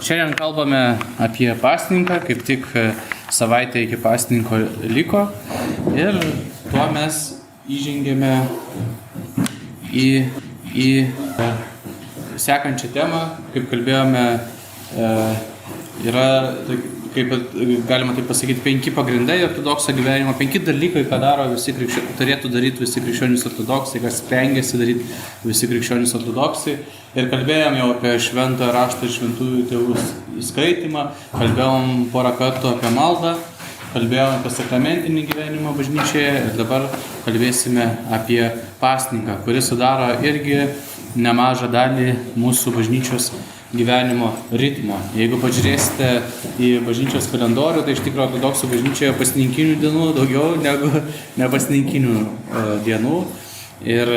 Šiandien kalbame apie pasninką, kaip tik savaitę iki pasninko liko ir tuo mes įžengėme į sekančią temą, kaip kalbėjome, yra, kaip galima taip pasakyti, 5 pagrindai ortodokso gyvenimo, 5 dalykai, ką daro turėtų daryti visi krikščionys ortodoksai, kas stengiasi daryti visi krikščionys ortodoksai. Ir kalbėjom jau apie šventą raštą ir šventųjų tėvų skaitymą, kalbėjom porą kartų apie maldą, kalbėjom apie sakramentinį gyvenimą bažnyčioje ir dabar kalbėsime apie pasninką, kuris sudaro irgi nemažą dalį mūsų bažnyčios gyvenimo ritmo. Jeigu pažiūrėsite į bažnyčios kalendorių, tai iš tikrųjų ortodoksų bažnyčioje pasninkinių dienų daugiau negu nepasninkinių dienų. Ir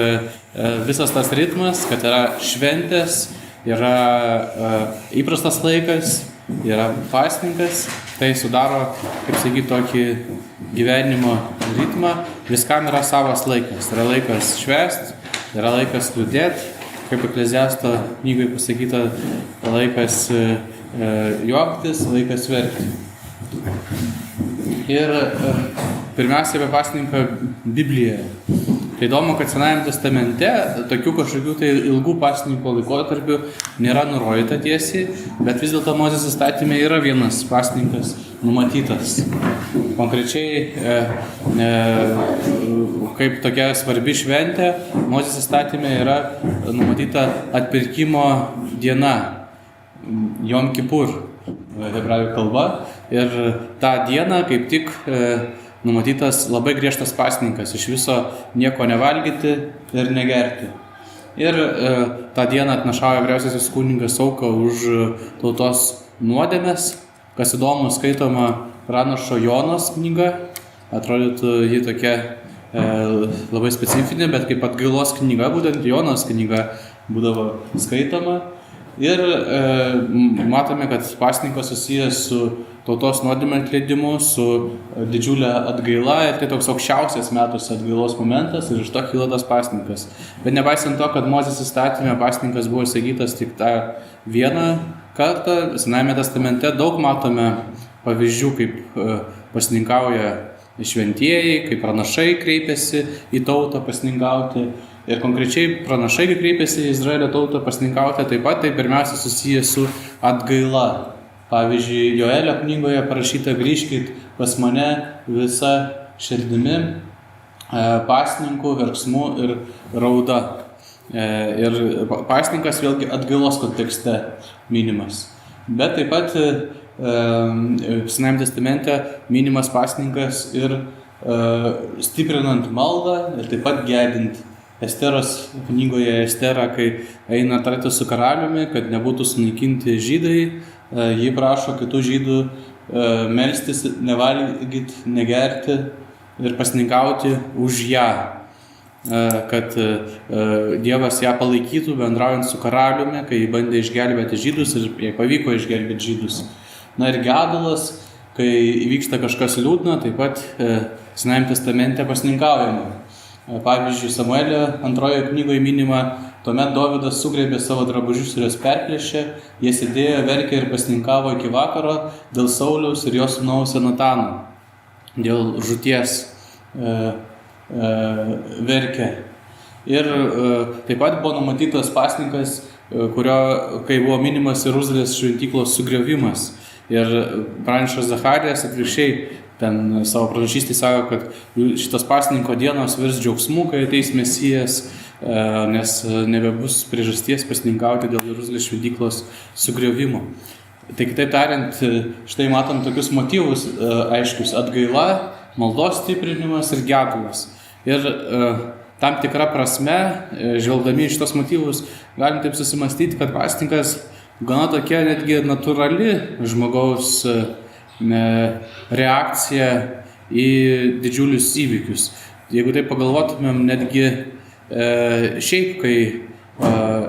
visas tas ritmas, kad yra šventės, yra įprastas laikas, yra pasninkas, tai sudaro, kaip sakyti, tokį gyvenimo ritmą. Viskam yra savas laikas. Yra laikas švęst, yra laikas liūdėt, kaip Ekleziasto knygoje pasakyta, laikas juoktis, laikas verkti. Ir pirmiausia apie pasninką Biblijoje. Tai įdomu, kad Senajame testamente tokių kažkokių tai ilgų pasninko laikotarpių nėra nurodyta tiesiai, bet vis dėlto Mozės įstatyme yra vienas pasninkas numatytas. Konkrečiai, kaip tokia svarbi šventė, Mozės įstatyme yra numatyta atpirkimo diena, Jom Kipur, hebrajų kalba, ir tą dieną kaip tik numatytas labai griežtas pasninkas, iš viso nieko nevalgyti ir negerti. Ir tą dieną atnašauja vyriausiasis kunigas auką už tautos nuodėmes. Kas įdomu, skaitoma pranašo Jonos knyga, atrodytų ji tokia labai specifinė, bet kaip atgailos knyga, būtent Jonos knyga būdavo skaitoma. Ir matome, kad pasninkas susijęs su tautos nuodėmių atleidimu, su didžiulė atgaila ir tai toks aukščiausias metuose atgailos momentas ir iš to kyla tas pasninkas. Bet nepaisant to, kad Mozės įstatyme pasninkas buvo įsakytas tik tą vieną kartą, Senajame testamente daug matome pavyzdžių, kaip pasninkauja šventieji, kaip pranašai kreipiasi į tautą pasninkauti. Ir konkrečiai pranašai, kai kreipiasi į Izraelio tautą pasninkauti, taip pat tai pirmiausia susiję su atgaila. Pavyzdžiui, Joelio knygoje parašyta: grįžkit pas mane visa širdimi, pasninku, verksmu ir rauda. Ir pasninkas vėlgi atgailos kontekste minimas. Bet taip pat Senajame testamente minimas pasninkas ir stiprinant maldą ir taip pat gedint. Esteros knygoje Estera, kai eina tartis su karaliumi, kad nebūtų sunaikinti žydai, ji prašo kitų žydų melstis, nevalgyti, negerti ir pasninkauti už ją, kad Dievas ją palaikytų bendraujant su karaliumi, kai ji bandė išgelbėti žydus ir jai pavyko išgelbėti žydus. Na ir gedulas, kai įvyksta kažkas liūdna, taip pat Senajame testamente pasninkaujama. Pavyzdžiui, Samuelio 2 knygoje minima: tuomet Dovydas sugriebė savo drabužius ir juos perplėšė, jie sėdėjo, verkė ir pasninkavo iki vakaro dėl Sauliaus ir jo sūnaus Jonatano, dėl žūties verkė. Ir taip pat buvo numatytas pasninkas, kai buvo minimas Jeruzalės šventyklos sugriovimas. Ir pranašas Zacharijas atvirkščiai ten savo pranašystėje sako, kad šitas pasninko dienos virs džiaugsmu, kai ateis Mesijas, nes nebebus priežasties pasninkauti dėl Jeruzalės šventyklos sugriovimo. Tai kitaip tariant, štai matom tokius motyvus aiškius: atgaila, maldos stiprinimas ir gedulas. Ir tam tikra prasme, žvelgdami šitos motyvus, galim taip susimastyti, kad pasninkas gana tokia netgi natūrali žmogaus reakcija į didžiulius įvykius. Jeigu taip pagalvotumėm, netgi šiaip, kai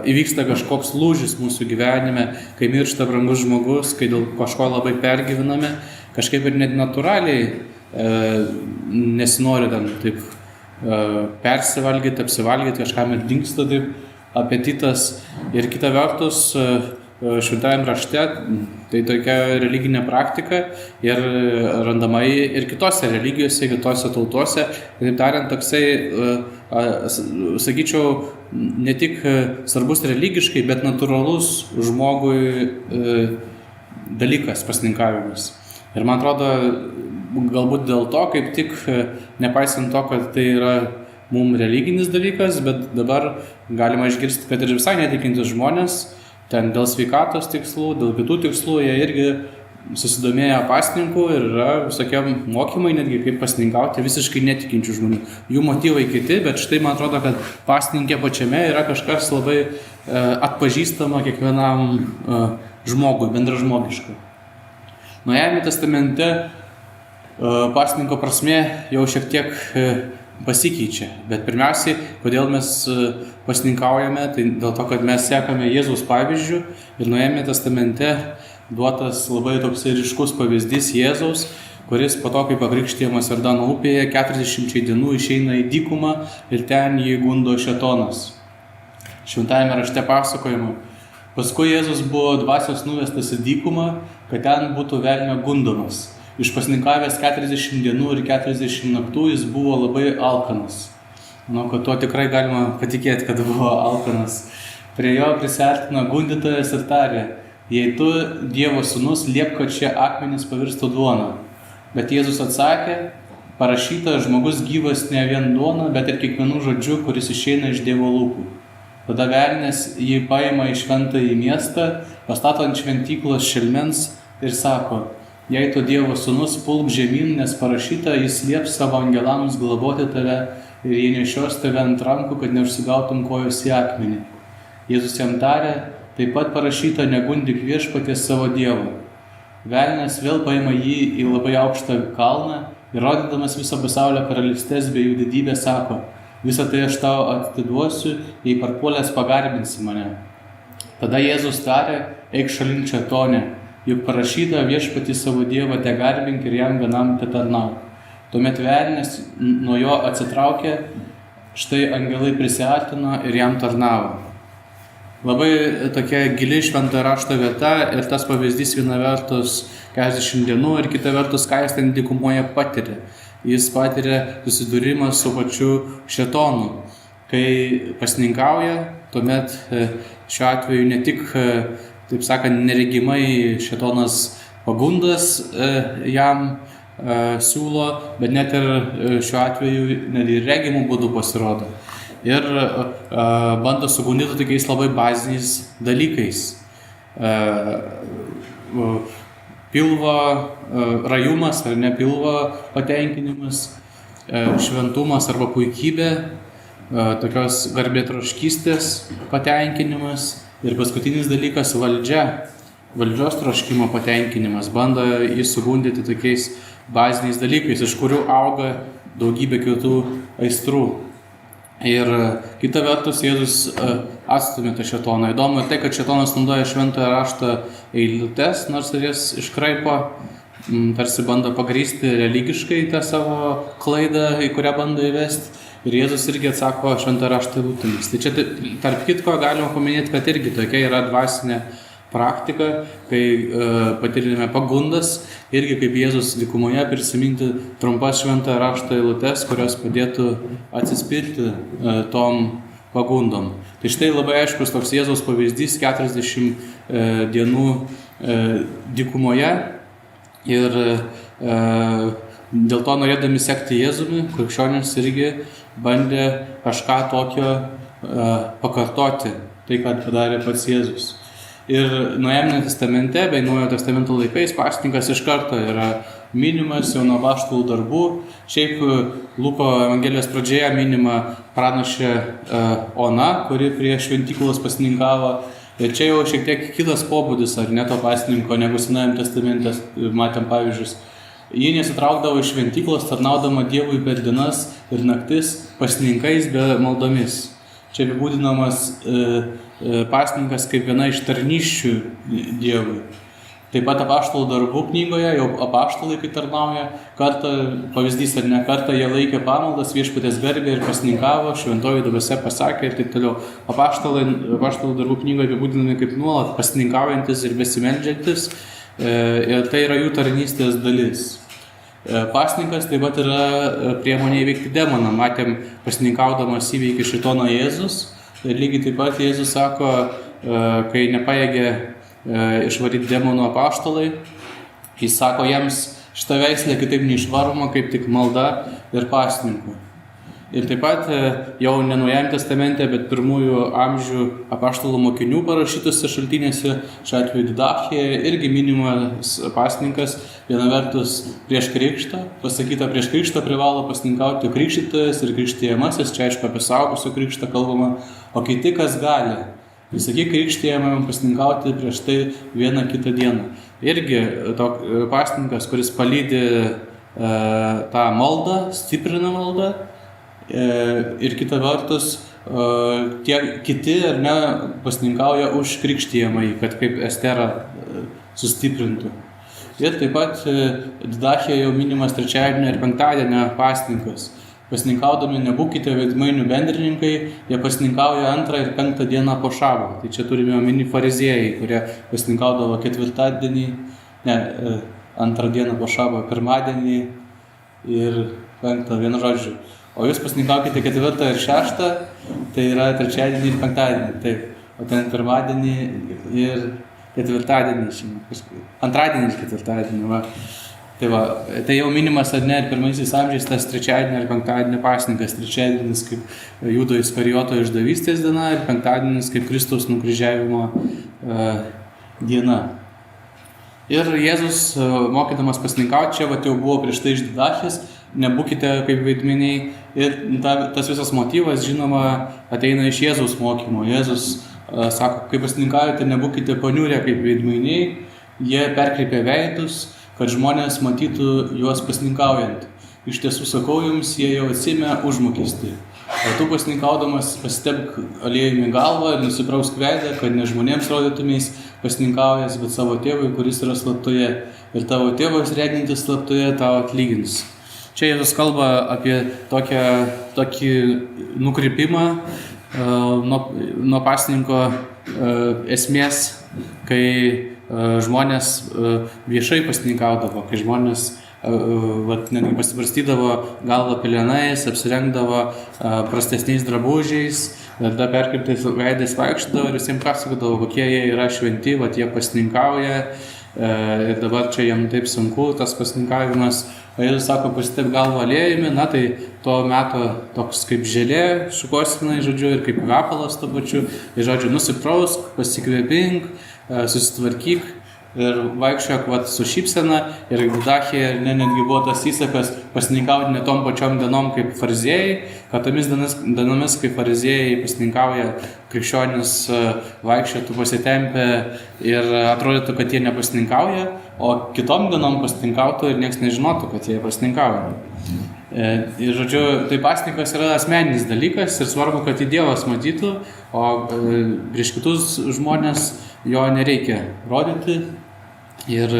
įvyksta kažkoks lūžis mūsų gyvenime, kai miršta brangus žmogus, kai dėl kažko labai pergyvename, kažkaip ir net natūraliai nesinori ten taip persivalgyti, apsivalgyti, kažkam ir dingsta taip apetitas. Ir kita vertus, šventajame rašte, tai tokia religinė praktika ir randama ir kitose religijose, kitose tautose. Taip tariant, toksai, sakyčiau, ne tik svarbus religiškai, bet natūralus žmogui dalykas pasninkavimas. Ir man atrodo, galbūt dėl to, kaip tik, nepaisant to, kad tai yra mums religinis dalykas, bet dabar galima išgirsti, kad ir visai netikintis žmonės, ten dėl sveikatos tikslų, dėl kitų tikslų, jie irgi susidomėję pasninku ir yra visokie mokymai, netgi kaip pasninkauti visiškai netikinčių žmonių. Jų motyvai kiti, bet štai man atrodo, kad pasninkė pačiame yra kažkas labai atpažįstama kiekvienam žmogui, bendražmogiškai. Naujajame testamente pasninko prasmė jau šiek tiek pasikeičia, bet pirmiausiai, kodėl mes pasninkaujame, tai dėl to, kad mes sekame Jėzaus pavyzdžių ir Naujajame testamente duotas labai toksai ryškus pavyzdys Jėzaus, kuris po to, kai pakrikštijamas Jordano upėje, 40 dienų išeina į dykumą ir ten jį gundo šėtonas. Šventajame rašte pasakojama. Paskui Jėzus buvo dvasios nuvestas į dykumą, kad ten būtų velnio gundomas. Išpasninkavęs 40 dienų ir 40 naktų jis buvo labai alkanas. Manau, kad tuo tikrai galima patikėti, kad buvo alkanas. Prie jo prisiartino gundytojas ir tarė: jei tu, Dievo sūnus, liepk, kad šie akmenys pavirstų duona. Bet Jėzus atsakė: parašyta, žmogus gyvas ne vien duona, bet ir kiekvienu žodžiu, kuris išeina iš Dievo lūpų. Tada velnias jį paima į šventąjį miestą, pastato ant šventyklos šelmens ir sako: jei tu Dievo sūnus, pulk žemyn, nes parašyta, jis lieps savo angelams globoti tave ir jie nešios tave ant rankų, kad neužsigautum kojos į akmenį. Jėzus jam tarė: taip pat parašyta, negundyk viešpaties savo Dievo. Velnias vėl paima jį į labai aukštą kalną ir rodydamas viso pasaulio karalystės bei jų didybę sako: visą tai aš tau atiduosiu, jei parpuolęs pagarbinsi mane. Tada Jėzus tarė: eik šalin šėtone, juk parašyta, viešpatį savo Dievą tegarbink ir jam vienam tetarnauk. Tuomet velnias nuo jo atsitraukė, štai angelai prisiartino ir jam tarnavo. Labai tokia gili šventojo rašto vieta ir tas pavyzdys viena vertus 40 dienų ir kita vertus, ką jis ten dykumoje patiria. Jis patiria susidūrimą su pačiu šėtonu. Kai pasninkauja, tuomet šiuo atveju ne tik, taip sakant, neregimai šėtonas pagundas jam siūlo, bet net ir šiuo atveju net ir regimų būdų pasirodo. Ir bando sugundyti tokiais labai baziniais dalykais. Pilvo rajumas ar ne pilvo patenkinimas, šventumas arba puikybė, tokios garbėtroškystės patenkinimas ir paskutinis dalykas valdžia, valdžios troškimo patenkinimas. Bando jį sugundyti tokiais baziniais dalykais, iš kurių auga daugybė kitų aistrų. Ir kita vertus, Jėzus atstumė tą šėtoną. Įdomu tai, kad šėtonas naudoja šventojo rašto eilutes, nors ir jas iškraipo, tarsi bando pagrįsti religiškai tą savo klaidą, į kurią bando įvesti. Ir Jėzus irgi atsako šventojo rašto eilutėmis. Tai čia tarp kitko galima paminėti, kad irgi tokia yra dvasinė praktika, kai patirime pagundas, irgi kaip Jėzus dykumoje prisiminti trumpas šventojo rašto eilutes, kurios padėtų atsispirti tom pagundom. Tai štai labai aiškus toks Jėzaus pavyzdys 40 dienų dykumoje ir dėl to norėdami sekti Jėzumi, krikščionys irgi bandė kažką tokio pakartoti, tai ką padarė pats Jėzus. Ir Naujajame testamente bei Naujojo testamento laikais pasninkas iš karto yra minimas jau nuo apaštalų darbų. Šiaip Luko Evangelijos pradžioje minima pranašė Ona, kuri prie šventyklos pasninkavo. Ir čia jau šiek tiek kitas pobūdis, ar ne to pasninko, negu Senajame testamente matėm pavyzdžius. Ji nesitraukdavo iš šventyklos, tarnaudama Dievui per dienas ir naktis pasninkais be maldomis. Čia apibūdinamas pasninkas kaip viena iš tarnysčių Dievui. Taip pat apaštalų darbų knygoje, jau apaštalai, kai tarnauja, kartą, pavyzdys ar ne, kartą jie laikė pamaldas Viešpaties garbę ir pasninkavo, šventoji dvasia pasakė ir taip toliau. Apaštalų darbų knygoje apibūdinami kaip nuolat pasninkaujantis ir besimeldžiantis, ir tai yra jų tarnystės dalis. Pasninkas taip pat yra priemonė įveikti demoną. Matėm, pasninkaudamas įveikė šėtoną Jėzus. Ir lygiai taip pat Jėzus sako, kai nepajėgė išvaryti demonų apaštalai, jis sako jiems, šitą veislę kitaip neišvaroma, kaip tik malda ir pasninku. Ir taip pat jau ne Naujajame testamente, bet pirmųjų amžių apaštalų mokinių parašytose šaltinėse, šiuo atveju Didachėje, irgi minimas pasninkas. Viena vertus prieš krikštą, pasakyta prieš krikštą privalo pasninkauti krikštytojas ir krikštijamasis, čia aišku apie suaugusio krikštą kalbama, o kiti kas gali. Visakie krikštijamam pasninkauti prieš tai vieną kitą dieną. Irgi pasninkas, kuris palydi tą maldą, stiprina maldą, ir kita vertus tie kiti ar ne pasninkauja už krikštijamąjį, kad kaip Estera sustiprintų. Ir taip pat Didachėje jau minimas trečiadienio ir penktadienio pasninkas. Pasninkaudami nebūkite veidmainių bendrininkai, jie pasninkauja 2 ir 5 dieną po šabo. Tai čia turime omeny fariziejai, kurie pasninkaudavo ketvirtadienį, 2 dieną po šabo, pirmadienį ir 5, vienu žodžiu. O jūs pasninkaukite 4 ir 6, tai yra trečiadienį ir penktadienį, taip. O ten pirmadienį ir ketvirtadienį, antradienį ir ketvirtadienį, va. Tai jau minimas ar ne ir pirmaisiais amžiais tas trečiadienio ir penktadienio pasninkas. Trečiadienis kaip Judo Iskarijoto išdavystės diena ir penktadienis kaip Kristaus nukryžiavimo diena. Ir Jėzus, mokydamas pasninkauti, čia jau buvo prieš tai iš Didachės, nebūkite kaip veidminiai. Ir tas visas motyvas, žinoma, ateina iš Jėzaus mokymo. Jėzus sako, kai pasninkaujate, nebūkite paniurę kaip veidminiai, jie perkreipia veidus, kad žmonės matytų juos pasninkaujant. Iš tiesų sakau jums, jie jau atsėmė užmokestį. O tu pasninkaudamas pasitepk aliejumi galvą ir nusiprausk veidą, kad ne žmonėms rodytumės pasninkaujas, bet savo tėvui, kuris yra slaptoje. Ir tavo tėvas regintis slaptoje tau atlygins. Čia Jėzus kalba apie tokį nukrypimą nuo pasninko esmės, kai žmonės viešai pasninkaudavo, kai žmonės netgi pasibarstydavo galvą pelenais, apsirengdavo prastesniais drabužiais, tada perkreiptais veidais vaikščiodavo ir visiems pasakodavo, kokie jie yra šventi, jie pasninkauja ir dabar čia jam taip sunku tas pasninkavimas. O Jėzus sako, pasitep galvą aliejumi, tai tuo metu toks kaip želė šukosinai, žodžiu, ir kaip kvapalas tuo pačiu, ir žodžiu, nusiprausk, pasikvėpink, susitvarkyk ir vaikščiok su šypsena. Ir Didachėje netgi buvo tas įsakas pasninkauti ne tom pačiom dienom kaip fariziejai, kad tomis dienomis, kai fariziejai pasninkauja, krikščionis vaikščiotų pasitempę ir atrodytų, kad jie nepasninkauja, o kitom dienom pasninkautų ir nieks nežinotų, kad jie pasninkauja. Ir žodžiu, tai pasninkas yra asmeninis dalykas ir svarbu, kad jį Dievas matytų, o prieš kitus žmonės jo nereikia rodyti ir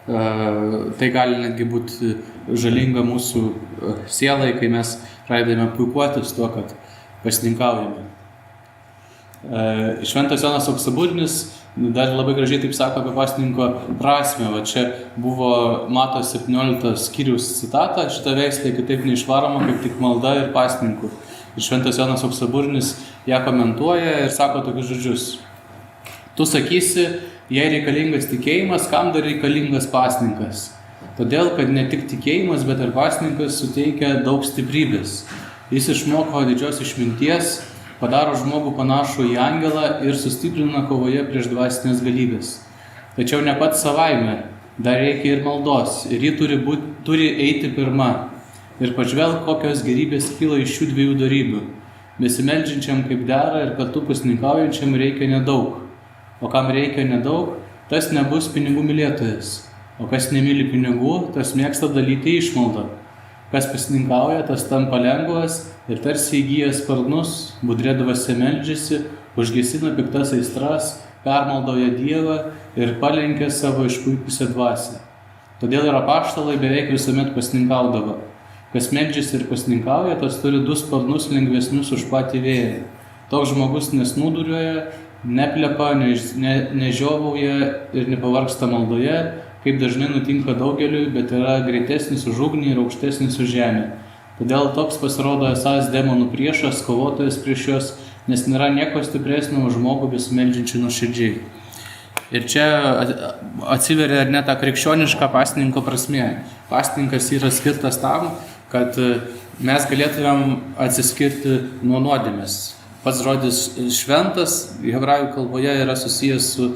tai gali netgi būti žalinga mūsų sielai, kai mes pradedame puikuotis tuo, kad pasninkaujame. Šventas Jonas Auksaburnis dar labai gražiai taip sako apie pasninko prasmę. Čia buvo Mato 17 skyriaus citata, šitą veislę kitaip neišvaroma, kaip tik malda ir pasninku. Ir Šventas Jonas Auksaburnis ją komentuoja ir sako tokius žodžius. Tu sakysi, jei reikalingas tikėjimas, kam dar reikalingas pasninkas? Todėl, kad ne tik tikėjimas, bet ir pasninkas suteikia daug stiprybės. Jis išmoko didžios išminties, padaro žmogų panašų į angelą ir sustiprina kovoje prieš dvasinės galybės. Tačiau ne pats savaime, dar reikia ir maldos, ir ji turi eiti pirma. Ir pažvelk, kokios gerybės kyla iš šių dviejų dorybių. Besimeldžiančiam kaip dera ir kartu pasninkaujančiam reikia nedaug. O kam reikia nedaug, tas nebus pinigų mylėtojas. O kas nemyli pinigų, tas mėgsta dalyti išmaldą. Kas pasninkauja, tas tampa lengvas ir tarsi įgyja sparnus, budrė dvasia meldžiasi, užgesina piktas aistras, permaldauja Dievą ir palenkė savo išpuikusią dvasią. Todėl ir apaštalai beveik visuomet pasninkaudavo. Kas meldžiasi ir pasninkauja, tas turi 2 sparnus lengvesnius už patį vėją. Toks žmogus nesnūduriuoja, neplepa, nežiovauja ir nepavargsta maldoje, kaip dažnai nutinka daugeliui, bet yra greitesnis už ugnį ir aukštesnis už žemę. Todėl toks pasirodo esąs demonų priešas, kovotojas prieš juos, nes nėra nieko stipresnio už žmogų besimeldžiančių nuoširdžiai. Ir čia atsiveria net ta krikščioniška pasninko prasmė. Pasninkas yra skirtas tam, kad mes galėtumėm atsiskirti nuo nuodėmės. Pats žodis šventas hebrajų kalboje yra susijęs su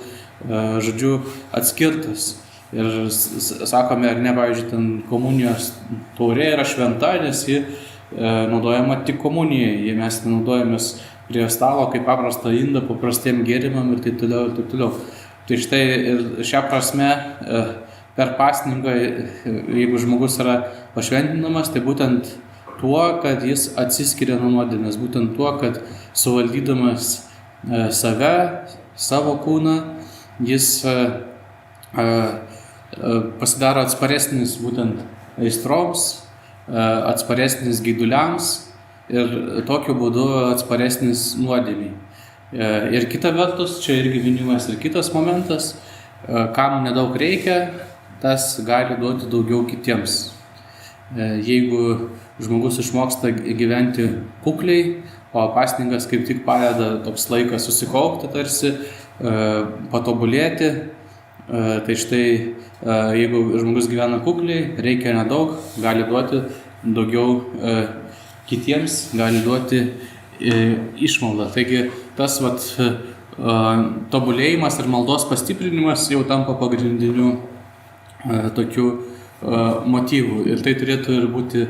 žodžiu atskirtas. Ir sakome, ar ne, pavyzdžiui, ten komunijos taurė yra šventa, nes ji naudojama tik komunijai. Jei mes naudojamės prie stalo kaip paprastą indą, paprastiem gėrimam ir taip toliau ir taip toliau. Tai štai ir šią prasme per pasninką, jeigu žmogus yra pašventinamas, tai būtent tuo, kad jis atsiskiria nuo nuodėmės, būtent tuo, kad suvaldydamas save, savo kūną, jis pasidaro atsparesnis būtent aistroms, atsparesnis geiduliams ir tokiu būdu atsparesnis nuodėmiai. Ir kita vertus, čia irgi minimas ir kitas momentas, kam nedaug reikia, tas gali duoti daugiau kitiems. Jeigu žmogus išmoksta gyventi kukliai, o pasninkas kaip tik padeda toks laikas susikaupti tarsi, patobulėti, tai štai jeigu žmogus gyvena kukliai, reikia nedaug, gali duoti daugiau kitiems, gali duoti išmaldą. Taigi tas tobulėjimas ir maldos pastiprinimas jau tampa pagrindiniu tokiu motyvu. Ir tai turėtų ir būti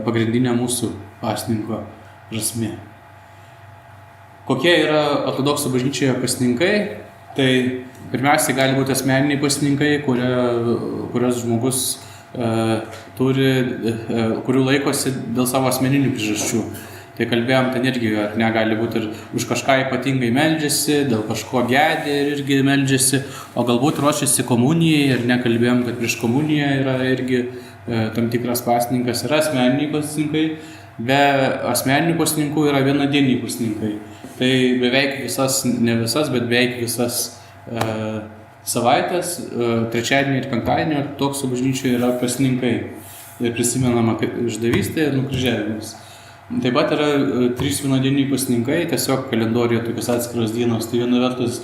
pagrindinė mūsų pasninko prasmė. Kokie yra ortodoksų bažnyčioje pasninkai? Tai pirmiausiai gali būti asmeniniai pasninkai, kurios žmogus turi, kurių laikosi dėl savo asmeninių priežasčių. Tai kalbėjom, ten irgi negali būti ir už kažką ypatingai meldžiasi, dėl kažko gedi ir irgi meldžiasi, o galbūt ruošiasi komunijai ir nekalbėjom, kad prieš komuniją yra irgi tam tikras pasninkas, yra asmeniniai pasninkai, be asmeninių pasninkų yra vienadieniai pasninkai. Tai beveik visas, ne visas, bet beveik visas savaitės, trečiadienį ir penktadienį ortodoksų bažnyčioje yra pasninkai ir prisimenama kaip išdavystė ir nukryžiavimas. Taip pat yra 3 vienadieniai pasninkai, tiesiog kalendorijoje tokios atskiros dienos. Tai viena vertus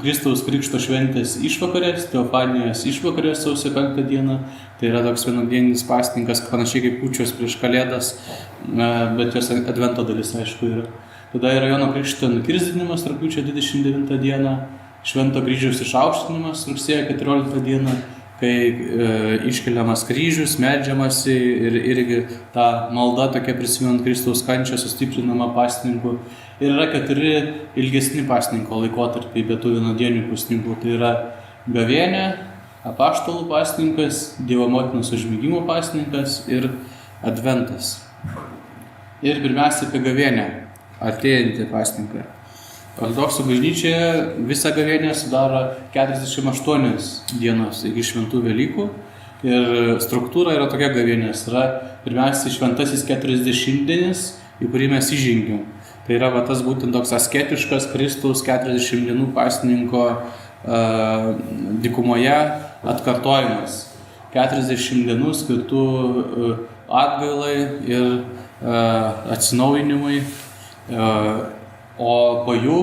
Kristaus Krikšto šventės išvakarės, Teofanijos išvakarės sausio 5 dieną. Tai yra toks vienadienis pasninkas, panašiai kaip kūčios prieš Kalėdas, bet jos advento dalis aišku yra. Tada yra Jono Krikšto nukirsdinimas rugpjūčio 29 dieną, Švento kryžiaus išaukštinimas rugsėjo 14 dieną, kai iškeliamas kryžius, meldžiamasi ir irgi ta malda tokia prisimenant Kristaus kančią sustiprinama pasninku. Ir yra 4 ilgesni pasninko laikotarpiai be tų vienadienių pasninkų. Tai yra gavėnia, apaštalų pasninkas, Dievo motinos užmigimo pasninkas ir adventas. Ir pirmiausia apie gavėnią, artėjantį pasninką. Ortodoksų bažnyčioje visą gavėnią sudaro 48 dienos iki šventų Velykų ir struktūra yra tokia gavėnės. Yra pirmiausia šventasis 40-dienis, į kurį mes įžengiam. Tai yra tas būtent toks asketiškas Kristaus 40 dienų pasninko dykumoje atkartojimas. 40 dienų skirtų atgailai ir atsinaujinimui. O po jų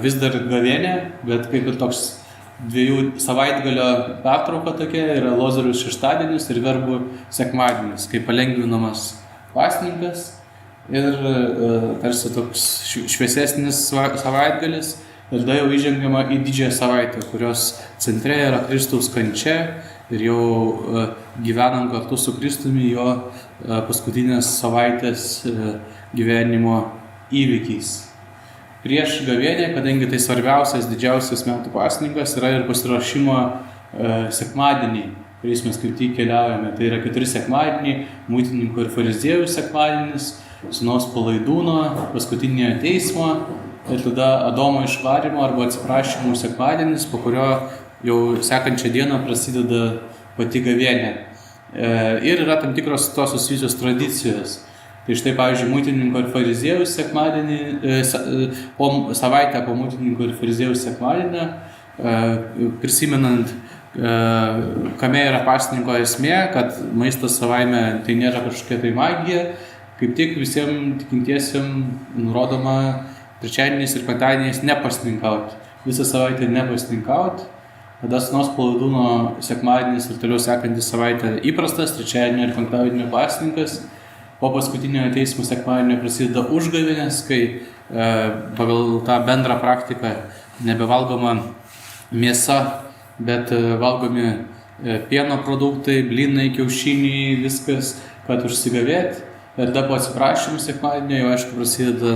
vis dar gavėnė, bet kaip ir toks 2 savaitgalio pertrauka tokia yra Lozoriaus šeštadienis ir verbų sekmadienis, kaip palengvinamas pasninkas ir tarsi toks šviesesnis savaitgalis ir tada jau įžengiama į didžiąją savaitę, kurios centre yra Kristaus kančia ir jau gyvenam kartu su Kristumi jo paskutinės savaitės gyvenimo įvykiais. Prieš gavėnią, kadangi tai svarbiausias, didžiausias metų pasninkas, yra ir pasiruošimo sekmadieniai, kuriais mes kaip tik keliaujame. Tai yra 4 sekmadieniai, muitininkų ir fariziejų sekmadienis, sūnaus palaidūno, paskutiniojo teismo ir tada Adomo išvarymo arba atsiprašymų sekmadienis, po kurio jau sekančią dieną prasideda pati gavėnia. Ir yra tam tikros tos susijusios tradicijos. Tai štai, pavyzdžiui, muitininko ir fariziejų sekmadienį, savaitę po muitininko ir fariziejų sekmadienį, prisimenant, kame yra pasninko esmė, kad maistas savaime tai nėra kažkokia tai magija, kaip tik visiems tikintiesiems nurodoma trečiadieniais ir penktadieniais nepasninkauti. Visą savaitę nepasninkauti. Tada Sūnaus palaidūno sekmadienis ir toliau sekantis savaitę įprastas, trečiadienio ir penktadienio pasninkas. Po paskutinio teismo sekmadienio prasideda užgavėnės, kai pagal tą bendrą praktiką nebevalgoma mėsa, bet valgomi pieno produktai, blynai, kiaušiniai, viskas, kad užsigavėti. Ir tada po atsiprašymų sekmadienio jau aišku prasideda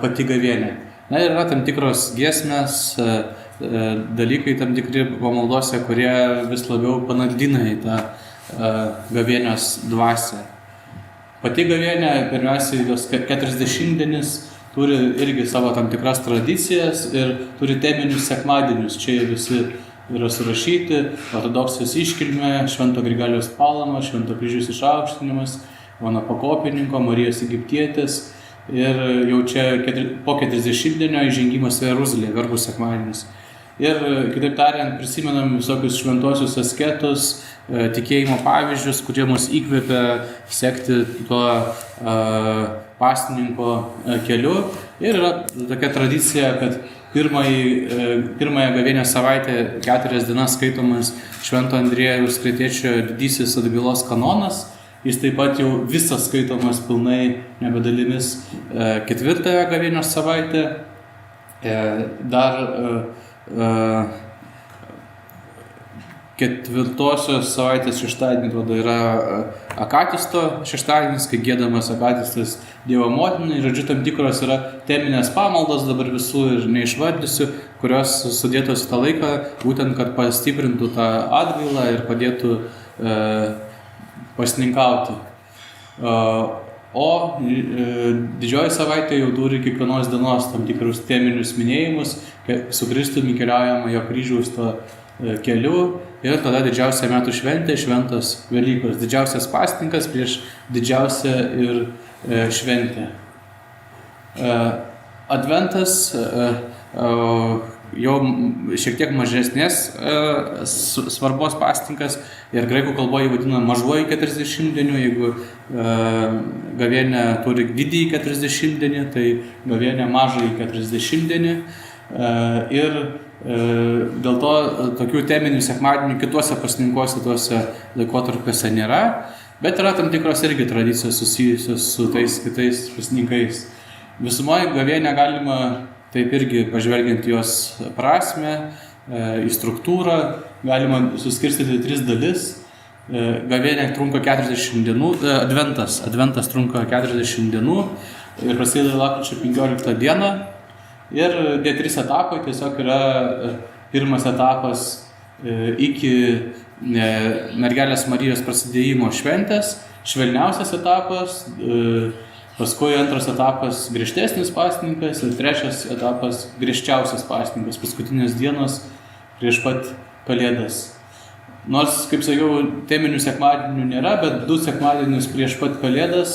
pati gavėnė. Na ir yra tam tikros giesmės, dalykai tam tikri pamaldose, kurie vis labiau panardina į tą gavėnios dvasią. Pati gavėnė, pirmiausiai, jos 40-dienis turi irgi savo tam tikras tradicijas ir turi teminius sekmadienius. Čia visi yra surašyti: ortodoksijos iškilmė, Švento Grigaliaus palama, Švento kryžiaus išaukštinimas, Jono Pakopininko, Marijos Egiptietės ir jau čia po 40-dienio įžengimas į Jeruzalę, verbų sekmadienis. Ir kitaip tariant, prisimenam visokius šventuosius asketus, tikėjimo pavyzdžius, kurie mus įkvėpia sekti tuo pasninko keliu. Ir yra tokia tradicija, kad pirmąją gavėnios savaitę 4 dienas skaitomas Švento Andriejaus Kretiečio didysis atgailos kanonas. Jis taip pat jau visas skaitomas pilnai nebedalimis 4 gavėnios savaitę. Dar 4 savaitės šeštadienį tada yra Akatisto šeštadienis, kai giedamas Akatistas Dievo motinai. Žodžiu, tam tikros yra teminės pamaldos, dabar visų ir neišvardysiu, kurios sudėtos į tą laiką, būtent, kad pastiprintų tą atgailą ir padėtų pasninkauti. O didžioji savaitė jau turi kiekvienos dienos tam tikrus teminius minėjimus, su Kristumi keliaujama jo kryžiaus to keliu, ir tada didžiausia metų šventė, šventos Velykos, didžiausias pasninkas prieš didžiausią ir šventę. Adventas jau šiek tiek mažesnės svarbos pasninkas ir graikų kalboje vadina mažuoju 40-dieniu. Jeigu gavėnė turi didįjį 40-dienį, tai gavėnė mažąjį 40-dienį. Ir dėl to tokių teminių sekmadienių kituose pasninkuose, tuose laikotarpiuose nėra, bet yra tam tikros irgi tradicijos susijusios su tais kitais pasninkais. Visumoje gavėnę galima taip irgi pažvelgiant jos prasmę, į struktūrą, galima suskirstyti 3 dalis. Gavėnė trunka 40 dienų, adventas trunka 40 dienų ir prasideda lapkričio 15 dieną. Ir tie 3 etapai tiesiog yra pirmas etapas iki mergelės Marijos prasidėjimo šventės, švelniausias etapas, paskui antras etapas griežtesnis pasninkas ir trečias etapas griežčiausias pasninkas, paskutinės dienos prieš pat Kalėdas. Nors, kaip sakiau, teminių sekmadienių nėra, bet 2 sekmadienius prieš pat Kalėdas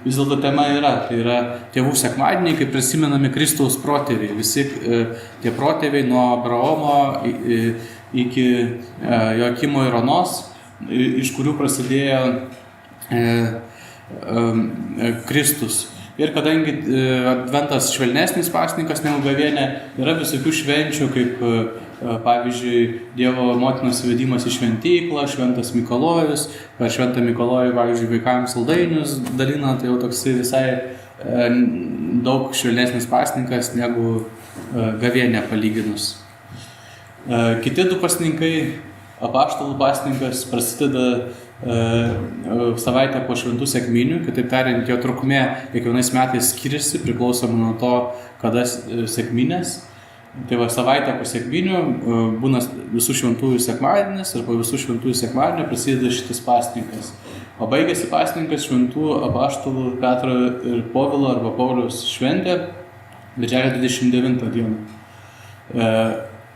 vis dėlto tema yra. Tai yra tėvų sekmadieniai, kai prisimenami Kristaus protėviai. Visi tie protėviai nuo Abraomo iki Joakimo ir Onos, iš kurių prasidėjo Kristus. Ir kadangi adventas švelnesnis pasninkas negu gavėnė, yra visokių švenčių, kaip pavyzdžiui Dievo motinos įvedimas į šventyklą, Šventas Mikalojus, per Šventą Mikalojų, pavyzdžiui, vaikams saldainius dalina, tai jau toksai visai daug švelnesnis pasninkas negu gavėnė palyginus. Kiti 2 pasninkai, apaštalų pasninkas, prasideda savaitę po šventų sekminių, kitaip tariant, jo trukmė kiekvienais metais skiriasi, priklausomai nuo to, kada sekminės. Tai va, savaitę po sekminių būna visų šventųjų sekmadienis ir po visų šventųjų sekmadienio prasideda šitas pasninkas. O baigėsi pasninkas šventų apaštalų Petro ir Povilo arba Pauliaus šventė, birželio 29 dieną.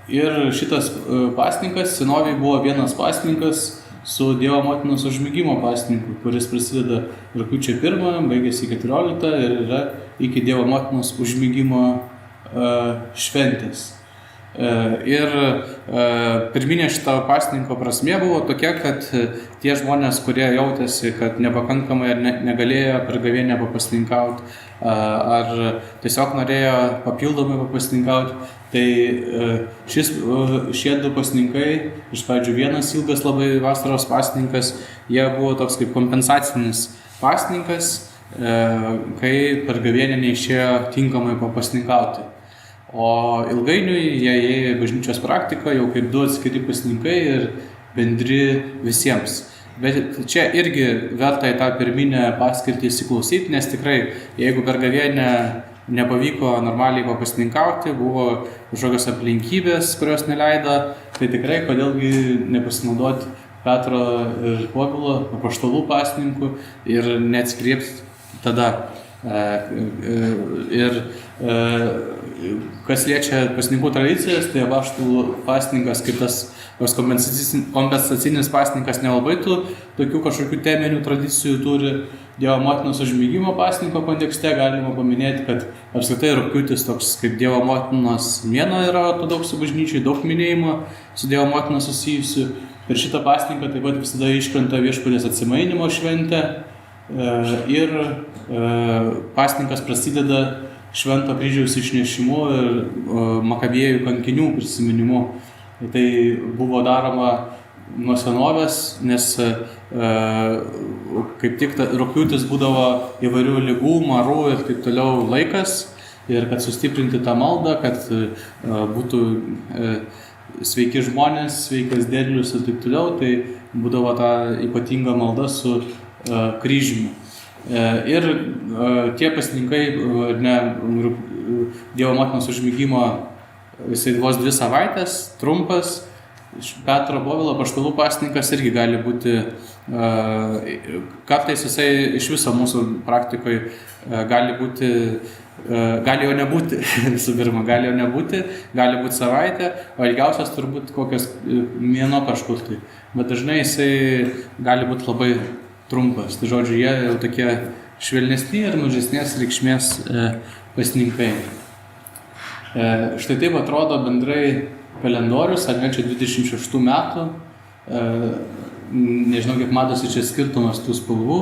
Ir šitas pasninkas senovėje buvo vienas pasninkas su Dievo motinos užmigimo pasninku, kuris prasideda rugpjūčio 1, baigėsi 14 ir yra iki Dievo motinos užmigimo šventės. Ir pirminė šito pasninko prasmė buvo tokia, kad tie žmonės, kurie jautėsi, kad nepakankamai ar negalėjo per gavėnią papasninkauti, ar tiesiog norėjo papildomai papasninkauti, tai šie du pasninkai, iš pradžių vienas ilgas labai vasaros pasninkas, jie buvo toks kaip kompensacinis pasninkas, kai per gavėnią neišėjo tinkamai papasninkauti. O ilgainiui jie ėjo į bažnyčios praktiką jau kaip du atskiri pasninkai ir bendri visiems. Bet čia irgi verta į tą pirminę paskirtį įsiklausyti, nes tikrai, jeigu per gavėnią nepavyko normaliai papasninkauti, buvo kažkokios aplinkybės, kurios neleido, tai tikrai kodėlgi nepasinaudoti Petro ir Povilo apaštalų pasninkų ir neatskriepti tada. Ir kas liečia pasninkų tradicijas, tai apaštalų pasninkas kaip tas kompensacinis pasninkas nelabai tokių kažkokių teminių tradicijų turi. Dievo motinos užmigimo pasninko kontekste galima paminėti, kad apskritai rugpjūtis toks kaip Dievo motinos mėnuo yra ortodoksų bažnyčiai, daug minėjimo su Dievo motina susijusių. Per šitą pasninką taip pat visada iškrenta Viešpaties atsimainymo šventė ir pasninkas prasideda Švento kryžiaus išnešimu ir Makabiejų kankinių prisiminimu. Tai buvo daroma nuo senovės, nes kaip tik rugpjūtis būdavo įvairių ligų, marų ir taip toliau laikas. Ir kad sustiprinti tą maldą, kad būtų sveiki žmonės, sveikas derlius ir taip toliau, tai būdavo ta ypatinga malda su kryžiumi. Ir tie pasninkai, Dievo motinos užmigimo, jisai vos 2 savaitės, trumpas. Petro Povilo apaštalų pasninkas irgi gali būti, kartais jisai iš viso mūsų praktikoje gali būti, gali jo nebūti, visų pirma, gali būti savaitė, o ilgiausias turbūt kokias mėnuo kažkur tai. Bet dažnai jisai gali būti labai trumpas. Tai žodžiu, jie jau tokie švelnesni ir mažesnės reikšmės pasninkai. Štai taip atrodo bendrai kalendorius, ar ne, čia 26 metų. Nežinau, kaip matosi čia skirtumas tų spalvų,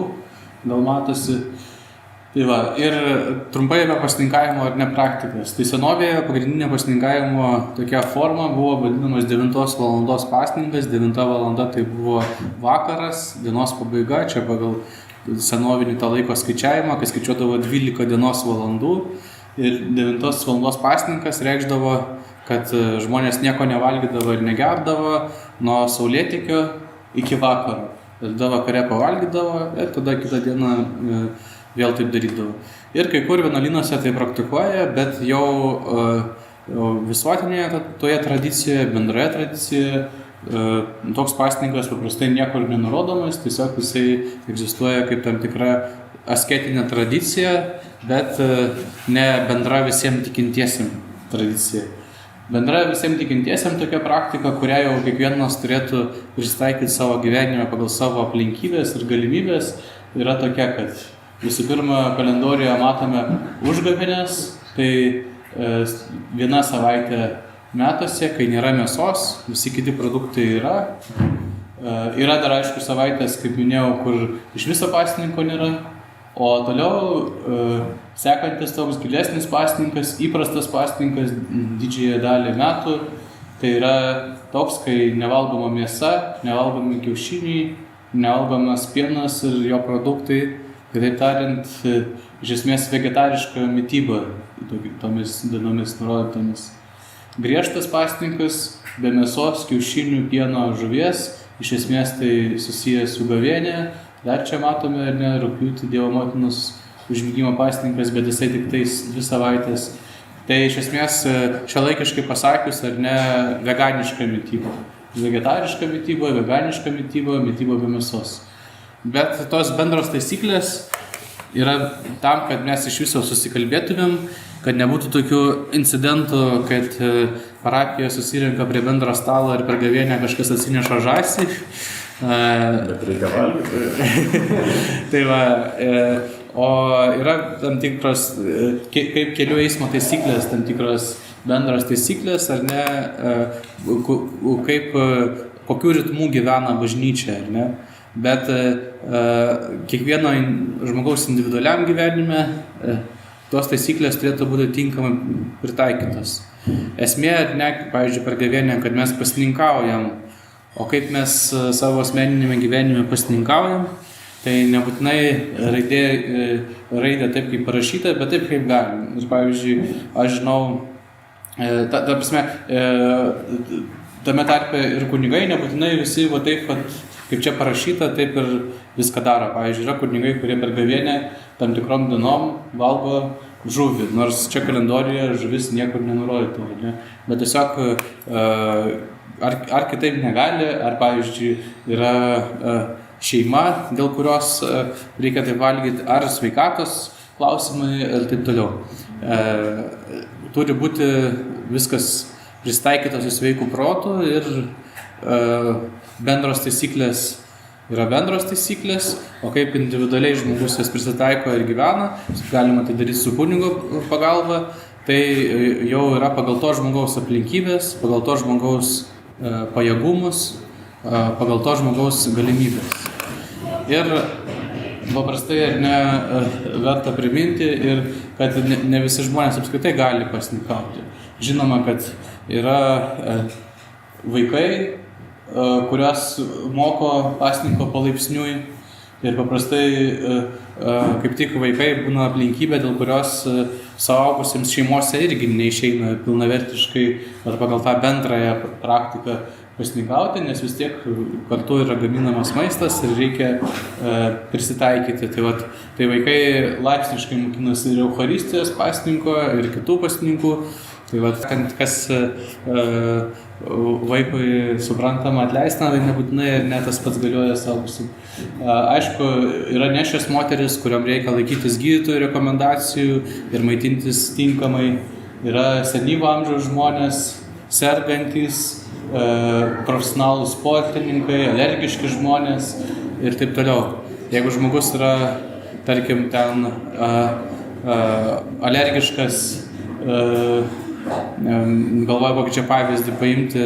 gal matosi. Tai va, ir trumpai apie pasninkavimo ar ne praktikas. Tai senovėje pagrindinė pasninkavimo tokia forma buvo vadinamas 9 valandos pasninkas. 9 valanda tai buvo vakaras, dienos pabaiga, čia pagal senovinį tą laiko skaičiavimą, kai skaičiuodavo 12 dienos valandų. Ir 9 valandos pasninkas reikšdavo, kad žmonės nieko nevalgydavo ir negerdavo nuo saulėtekio iki vakaro. Ir tada vakare pavalgydavo ir tada kitą dieną vėl taip darydavo. Ir kai kur vienuolynuose tai praktikuoja, bet jau visuotinėje toje tradicijoje, bendroje tradicijoje, toks pasninkas paprastai niekur nenurodomas, tiesiog jisai egzistuoja kaip tam tikra asketinė tradicija, bet ne bendra visiems tikintiesiam tradicija. Bendra visiems tikintiesiam tokia praktika, kurią jau kiekvienas turėtų prisitaikyti savo gyvenime pagal savo aplinkybės ir galimybės, yra tokia, kad visų pirma, kalendorijoje matome užgavėnes, tai 1 savaitė metuose, kai nėra mėsos, visi kiti produktai yra. Yra dar aišku savaitės, kaip minėjau, kur iš viso pasninko nėra. O toliau sekantis toks gilesnis pasninkas, įprastas pasninkas didžiąją dalį metų, tai yra toks, kai nevalgoma mėsa, nevalgomi kiaušiniai, nevalgomas pienas ir jo produktai. Kitaip tariant, iš esmės vegetariška mityba tomis dienomis nurodytomis. Griežtas pasninkas, be mėsos, kiaušinių, pieno, žuvies, iš esmės tai susijęs su gavėne. Dar čia matome, ar ne, rugpjūtį Dievo motinos užmigimo pasninkas, bet jisai tik tais 2 savaitės. Tai iš esmės šiuolaikiškai pasakius, ar ne, veganiška mityba. Vegetariška mityba, veganiška mityba, mityba be mėsos. Bet tos bendros taisyklės yra tam, kad mes iš viso susikalbėtumėm, kad nebūtų tokių incidentų, kad parapija susirinka prie bendro stalo ir per gavėnią kažkas atsineša žąsį. Bet reikia valgyti. Tai va, o yra tam tikros, kaip kelių eismo taisyklės, tam tikros bendros taisyklės, ar ne, kokiu ritmu gyvena bažnyčia, ar ne. Bet kiekvieno žmogaus individualiam gyvenime tos taisyklės turėtų būti tinkamai pritaikytos. Esmė, ne, pavyzdžiui, per gavėnią, kad mes pasninkaujam, o kaip mes savo asmeninėme gyvenime pasninkaujam, tai nebūtinai raidė taip, kaip parašyta, bet taip, kaip galim. Ir pavyzdžiui, aš žinau, ta prasme, tame tarpe ir kunigai nebūtinai visi va taip, kaip čia parašyta, taip ir viską daro. Pavyzdžiui, yra kunigai, kurie per gavėnią tam tikrom dienom valgo žuvį, nors čia kalendoriuje žuvis niekur nenurodyta. Ne? Bet tiesiog ar kitaip negali, ar pavyzdžiui yra šeima, dėl kurios reikia taip valgyti, ar sveikatos klausimai ir taip toliau. Turi būti viskas pristaikyta su sveiku protu ir bendros taisyklės yra bendros taisyklės, o kaip individualiai žmogus jas prisitaiko ir gyvena, galima tai daryti su kunigo pagalba, tai jau yra pagal to žmogaus aplinkybės, pagal to žmogaus pajėgumus, pagal to žmogaus galimybės. Ir paprastai ar ne verta priminti, ir kad ne visi žmonės apskritai gali pasninkauti. Žinoma, kad yra vaikai, kurios moko pasninko palaipsniui, ir paprastai kaip tik vaikai būna aplinkybė, dėl kurios suaugusiems šeimose irgi neišeina pilnavertiškai ar pagal tą bendrąją praktiką pasninkauti, nes vis tiek kartu yra gaminamas maistas ir reikia prisitaikyti. Tai vaikai laipsniškai mokinasi ir Eucharistijos pasninko, ir kitų pasninkų. Tai kas vaikui suprantama atleistina, tai nebūtinai ir net tas pats galioja suaugusiam. Aišku, yra nėščios moteris, kuriom reikia laikytis gydytojų rekomendacijų ir maitintis tinkamai. Yra senyvo amžiaus žmonės, sergantys, profesionalūs sportininkai, alergiški žmonės ir taip toliau. Jeigu žmogus yra, tarkim, ten alergiškas, galvoju, kokį čia pavyzdį paimti,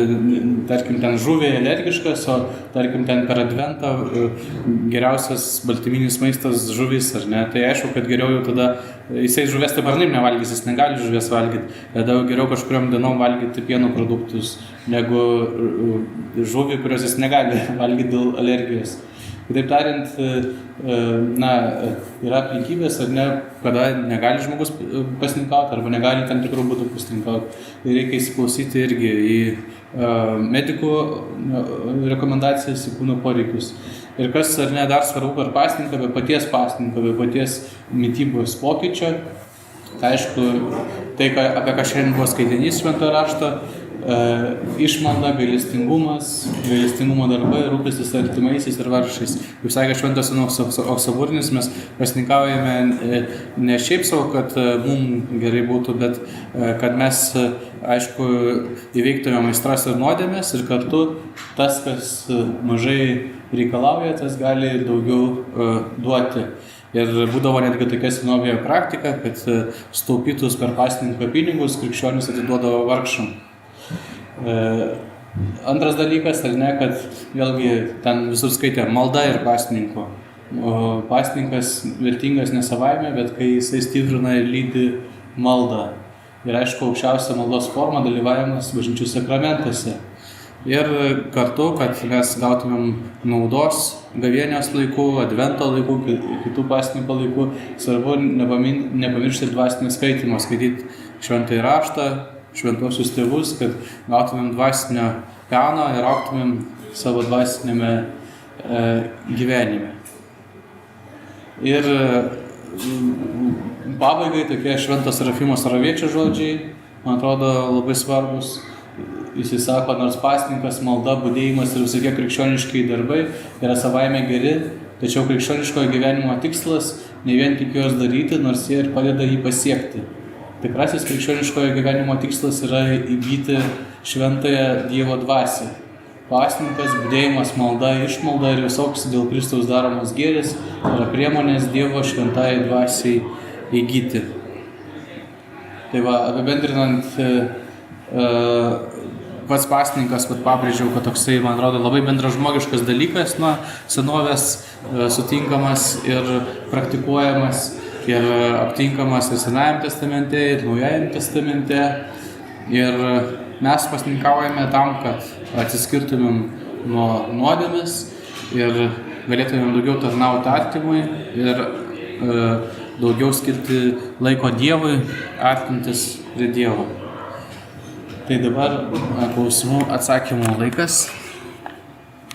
tarkim, ten žuviai alergiškas, o tarkim, ten per adventą geriausias baltyminis maistas žuvis, ar ne? Tai aišku, kad geriau jau tada, jisai žuvies taip ar taip nevalgys, jis negali žuvies valgyti, tada geriau kažkuriom dienom valgyti pieno produktus, negu žuvį, kurios jis negali valgyti dėl alergijos. Kitaip tariant, yra aplinkybės, ar ne, kada negali žmogus pasninkauti, arba negali tam tikrų būdų pasninkauti. Ir reikia įsiklausyti irgi į medikų rekomendacijas, į kūno poreikius. Ir kas, ar ne, dar svarbu per pasninką, be paties mitybos pokyčio. Tai aišku, tai, apie ką šiandien buvo skaitinys Šventojo rašto, išmalda, gailestingumo darbai, rūpestis artimaisiais ir vargšais. Kaip sakė Šventas Auksaburnis, mes pasninkaujame ne šiaip savo, kad mums gerai būtų, bet kad mes, aišku, įveiktumėm aistras ir nuodėmes, ir kartu tas, kas mažai reikalauja, tas gali daugiau duoti. Ir būdavo netgi tokia senovėje praktika, kad sutaupytus per pasninko pinigus krikščionys atiduodavo vargšam. Antras dalykas, ar ne, kad vėlgi ten visur skaitė malda ir pasninko. Pasninkas vertingas ne savaime, bet kai jisai stiprina ir lydi maldą. Ir aišku, aukščiausia maldos forma dalyvavimas bažnyčių sakramentuose. Ir kartu, kad mes gautumėm naudos gavėnios laikų, advento laikų, kitų pasninko laikų, svarbu nepamiršti dvasinio skaitymo, skaityti šventąjį raštą, šventuosius tėvus, kad gautumėm dvasinio peno ir augtumėm savo dvasinėme gyvenime. Ir pabaigai tokie Švento Serafimo Saraviečio žodžiai, man atrodo, labai svarbus. Jis sako, nors pasninkas, malda, budėjimas ir visokie krikščioniškai darbai yra savaime geri, tačiau krikščioniškojo gyvenimo tikslas ne vien tik juos daryti, nors jie ir padeda jį pasiekti. Tikrasis krikščioniškojo gyvenimo tikslas yra įgyti šventąją Dievo dvasią. Pasninkas, budėjimas, malda, išmalda ir visoks dėl Kristaus daromas gėris yra priemonės Dievo šventajai dvasiai įgyti. Tai va, apibendrinant, pats pasninkas, pabrėžiau, kad toksai, man atrodo, labai bendražmogiškas dalykas nuo senovės sutinkamas ir praktikuojamas ir aptinkamas ir Senajam testamente, ir Naujajam testamente. Ir mes pasninkaujame tam, kad atsiskirtumėm nuo nuodėmės ir galėtumėm daugiau tarnauti artimui ir daugiau skirti laiko Dievui, artintis prie Dievo. Tai dabar klausimų atsakymų laikas.